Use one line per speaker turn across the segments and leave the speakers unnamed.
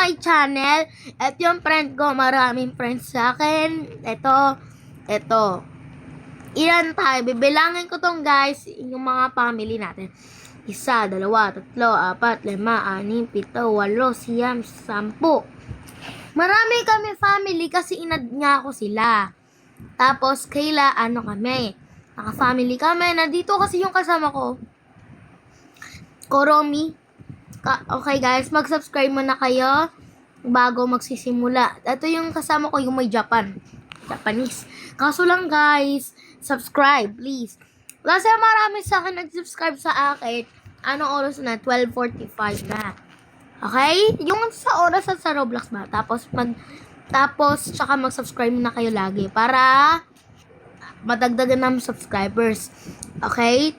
my channel. Ito yung friend ko. Maraming friends sa akin. Ito. Ilan tayo? Bibilangin ko tong guys. Yung mga family natin. 1, 2, 3, 4, 5, 6, 7, 8, 9, 10. Marami kami family kasi inad nga ako sila. Tapos, kami. Naka-family kami. Nandito kasi yung kasama ko. Koromi. Okay guys, mag-subscribe muna kayo bago magsisimula. Ito yung kasama ko, yung may Japanese. Kaso lang guys, subscribe please. Kasi marami sa akin nag-subscribe sa akin. Anong oras na? 12:45 na. Okay? Yung sa oras sa Roblox ba? Tapos tsaka mag-subscribe na kayo lagi para madagdagan namin subscribers. Okay?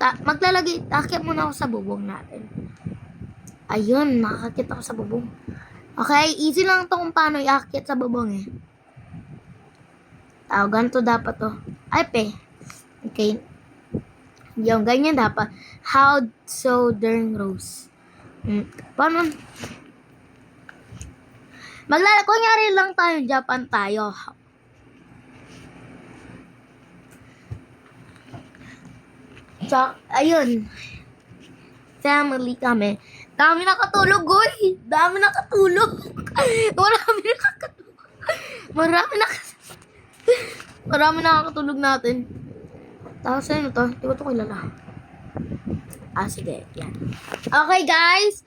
Akit muna ako sa bubong natin. Ayun, nakakakit ako sa bubong. Okay? Easy lang to kung paano iakit sa bubong eh. Ganito dapat to. Okay. Yung ganyan dapat. How Southern Rose. Paano? Kunyari lang tayo, Japan tayo. So, ayun. Family kami. Dami nakatulog, goy. Marami nakakatulog natin. Tapos ano to? Di ko to kilala. Sige. Yan. Okay, guys.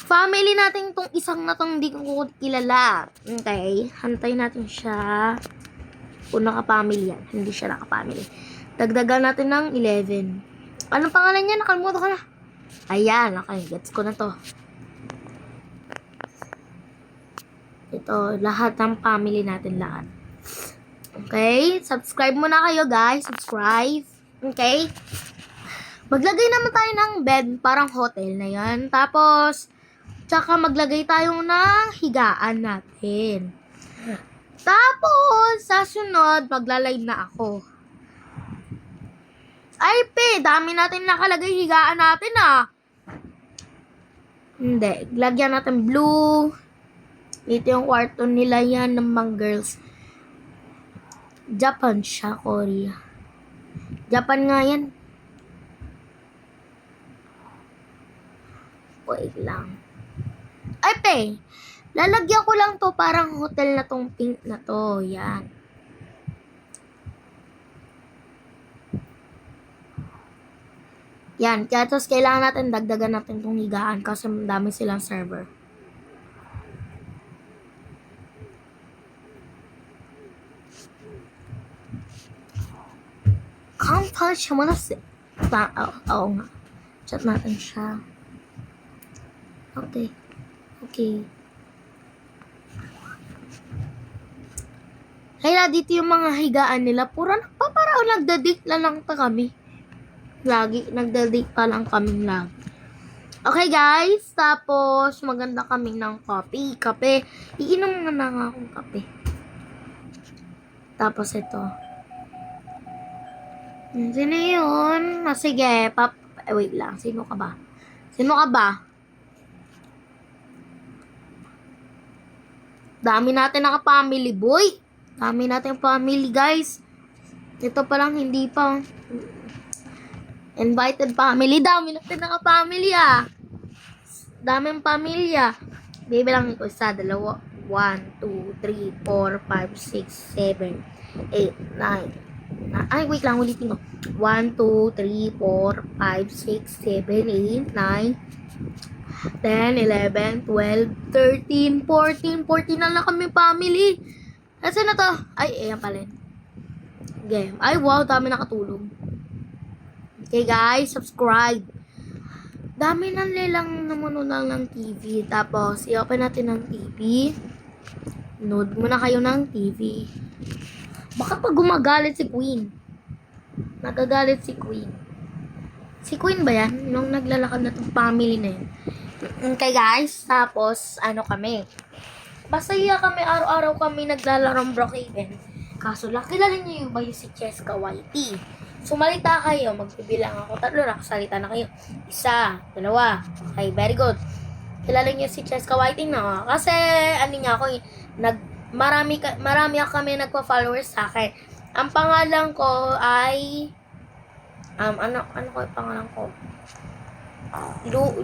Family natin tong isang na tong hindi ko kilala. Okay. Hantayin natin siya. Kung naka-family yan. Hindi siya naka-family. Dagdagan natin ng 11. Anong pangalan niya? Nakalimutan ko na. Ayan. Okay. Gets ko na to. Ito. Lahat ng family natin lahat. Okay? Subscribe muna kayo, guys. Subscribe. Okay? Maglagay naman tayo ng bed. Parang hotel na yan. Tapos, tsaka maglagay tayo ng higaan natin. Tapos, sa sunod, magla-live na ako. Dami natin nakalagay higaan natin, Hindi. Lagyan natin blue. Ito yung kwarto nila yan ng mga girls. Japan siya, Korea. Japan nga yan. Wait lang. Lalagyan ko lang to parang hotel na tong pink na to. Yan. Yan. Kaya tapos kailangan natin dagdagan natin tong higaan kasi dami silang server. Kantal siya muna oo nga. Chat natin siya. Okay. Kaya dito yung mga higaan nila. Pura nagpaparao. Nagdadate lang kami. Lagi. Nagdadate pa lang kami lang. Okay guys. Tapos maganda kami ng kape. Iinom nga na akong kape. Tapos ito. Sino yun? Sige. Wait lang. Sino ka ba? Dami natin naka-family, boy. Dami natin family, guys. Ito pa lang, hindi pa. Invited family. Dami natin naka-family, Daming pamilya. Bibilangin ko 1, 2, 3, 4, 5, 6, 7, 8, 9. Wait lang, ulitin ko. 1, 2, 3, 4, 5, 6, 7, 8, 9, 10, 11, 12, 13, 14. 14 na lang kami family. Nasaan na to? Ayan pala. Game. Wow, dami nakatulog. Okay guys, subscribe. Dami na nilang namunulang ng TV. Tapos, i-open natin ng TV. Nood muna kayo ng TV. Baka pag gumagalit si Queen. Nagagalit si Queen. Si Queen ba yan? Nung naglalakad na itong family na yun. Okay guys, tapos kami. Masaya kami, araw-araw kami naglalarong Brookhaven. Kaso lang, kilala niyo yung ba yung si Cheska Whitey? Sumalita kayo, magbibilang ako 3, nakasalita na kayo. 1, 2, okay, very good. kilala niyo si Cheska Whiting na. Kasi, ano niya ako, marami kami nagpa-followers sa akin. Ang pangalan ko ay, ano ko yung pangalan ko?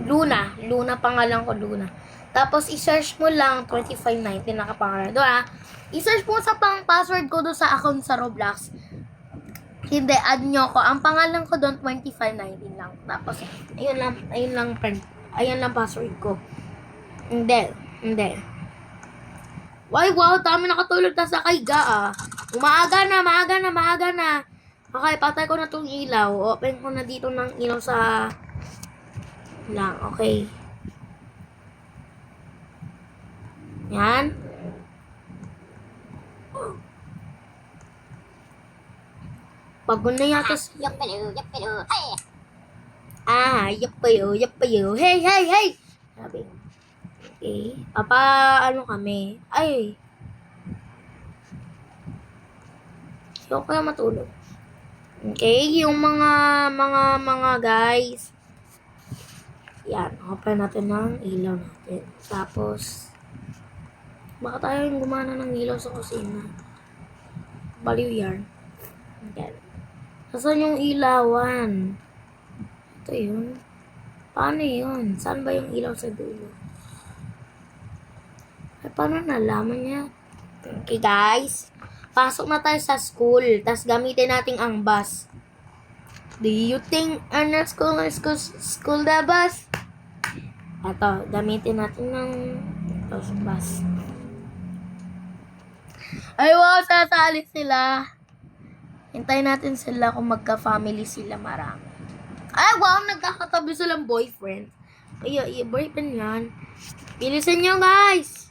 Luna pangalan ko, Luna. Tapos, i-search mo lang 2519 nakapangalan doon, I-search mo sa password ko doon sa account sa Roblox. Hindi, add nyo ko. Ang pangalan ko doon, 2519 lang. Tapos, ayun lang password ko. Hindi. Wow, dami nakatulog na sa kaiga, Maaga na. Okay, patay ko na tong ilaw. Open ko na dito ng ilaw sa lang, okay. Yan. Pagod na yata.
Yapalo.
Yapayo. Hey. Sabi. Okay. Ano kami? Ay. Ayoko kaya matulog. Okay, yung mga guys. Yan, open natin ng ilaw natin. Tapos, baka tayo yung gumana ng ilaw sa kusina. Baliw yan. Yan. Nasaan yung ilawan? Ito yun. Paano yun? Saan ba yung ilaw sa dulo? Ay, paano nalaman niya? Okay, guys. Pasok na tayo sa school. Tapos gamitin natin ang bus. Do you think our school the bus? Ito, gamitin natin ng bus. Ay, wow, sasali sila. Hintayin natin sila kung magka-family sila marami. Ay, wow, nagkakatabi silang boyfriend. Ay, boyfriend yan. Bilisan nyo, guys.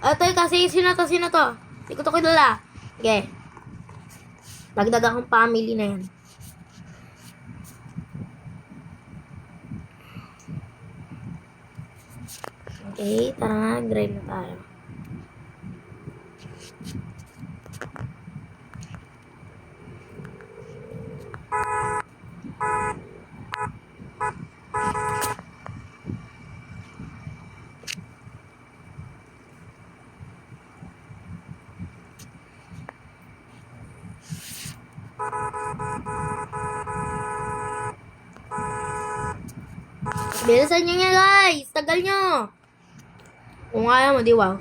Kasi sino to? Hindi ko to kilala. Okay. Dagdag akong family na yan. Okay, tara nga, grade na tayo. Bilisan nyo nga, guys. Tagal nyo. Kung ayaw mo, di wow.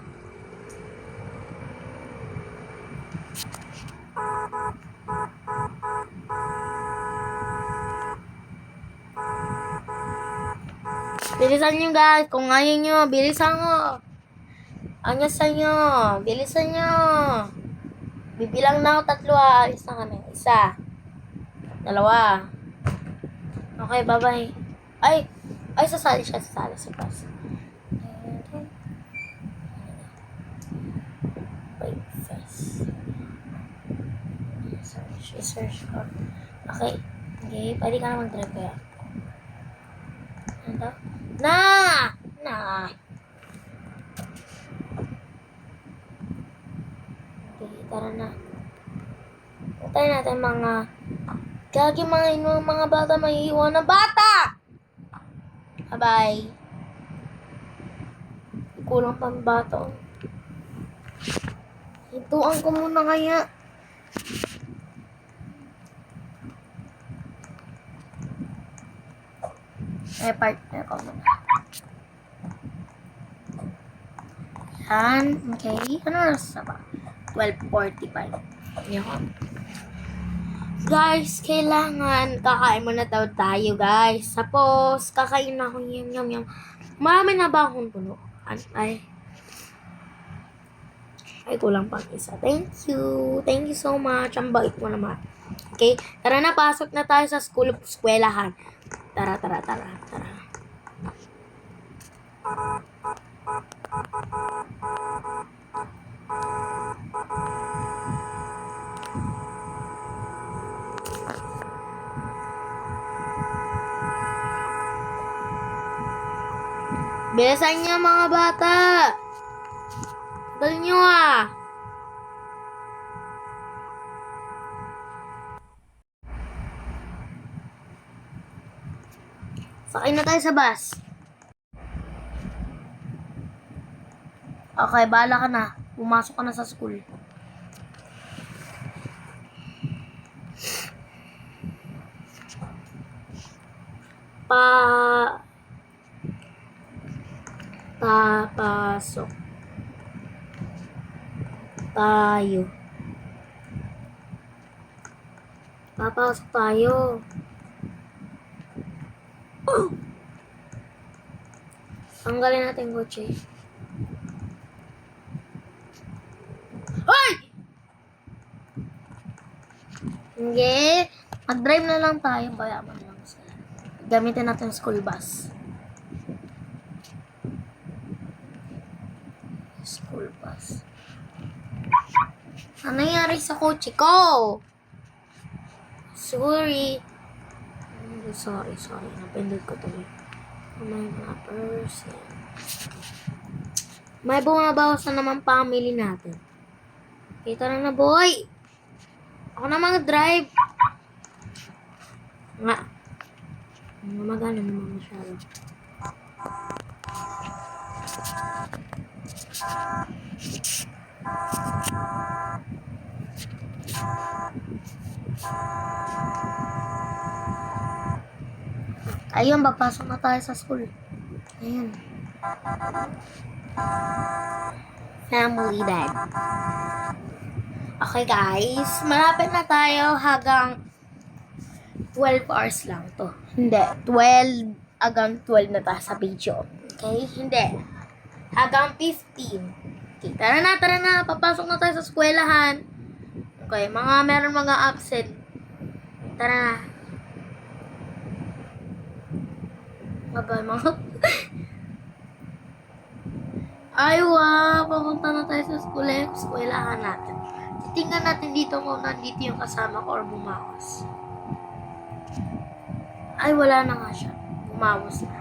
Bilisan nyo, guys. Kung ayaw nyo, bilisan nyo. Anyasan nyo. Bilisan nyo. Bibilang na ako 3, alis na kami. 1. 2. Okay, bye-bye. Ay, sasali siya sa bus. Wait, face. Search ko. Okay, pwede ka na mag-drive kaya. Ano? Na! Okay, tara na. Puntayin natin mga bata, may iwan na bata! Bye-bye. Kulang pang bata. Ituan ko muna kaya. Partner ko muna. Yan. Okay. Ano oras na ba? 12:45. Yan. Guys, kailangan kakain muna daw tayo, guys. Tapos, kakain na ako yum. Marami na ba akong puno? Ay, kulang pang isa. Thank you so much. Ang bait mo naman. Okay, tara na, pasok na tayo sa eskwelahan. Tara. Bilisan niyo, mga bata. Dali niyo, Sakay na tayo sa bus. Okay, bahala ka na. Pumasok ka na sa school. Papasok tayo. Papasok tayo. Tanggalin natin yung kotse. Hoy! Hindi. Mag-drive na lang tayo. Bayaman lang sila. Gamitin natin yung school bus. School bus. Ano nangyari sa kotse ko? Sorry. Sorry. Napindot ko tuloy. May mga person. May bumabawas na naman family natin. Kita na boy. Ako na mag-drive. Nga. Magana naman masyado. Ayun, papasok na tayo sa school. Ayun. Family bed. Okay guys, malapit na tayo hanggang 12 hours lang to. Hindi, 12 hanggang 12 na tayo sa video. Okay? Hindi. Hanggang 15. Okay, tara na. Papasok na tayo sa eskwelahan. Okay, meron mga absent. Tara na. Bye-bye, mga. Ay, wow. Papunta na tayo sa eskwelahan natin. Titingnan natin dito kung nandito yung kasama ko or bumawas. Ay, wala na nga siya. Bumawas na.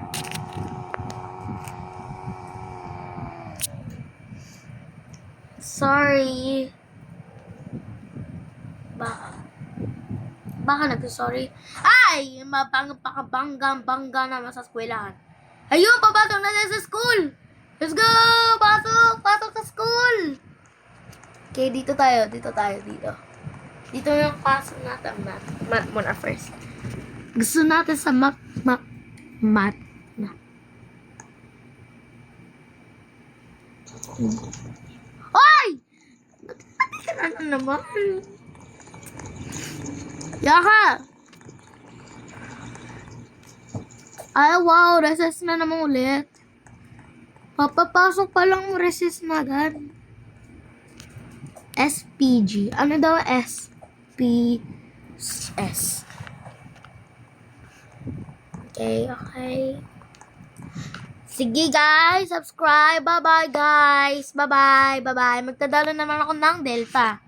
Sorry. Baka nag-sorry. Ay! Bangga naman sa eskwelahan. Ayun! Papasok na tayo sa school! Let's go! Pasok sa school! Okay, dito tayo. Dito yung pasok natin. Math muna first. Gusto natin sa math na. Oy! Nagtatabi ka na naman. Yaka! Ay, wow. Recess na naman ulit. Papapasok pa lang recess na agad. SPG. Ano daw SPS? Okay. Sige guys, subscribe. Bye-bye guys. Bye-bye. Magtadalo naman ako ng Delta.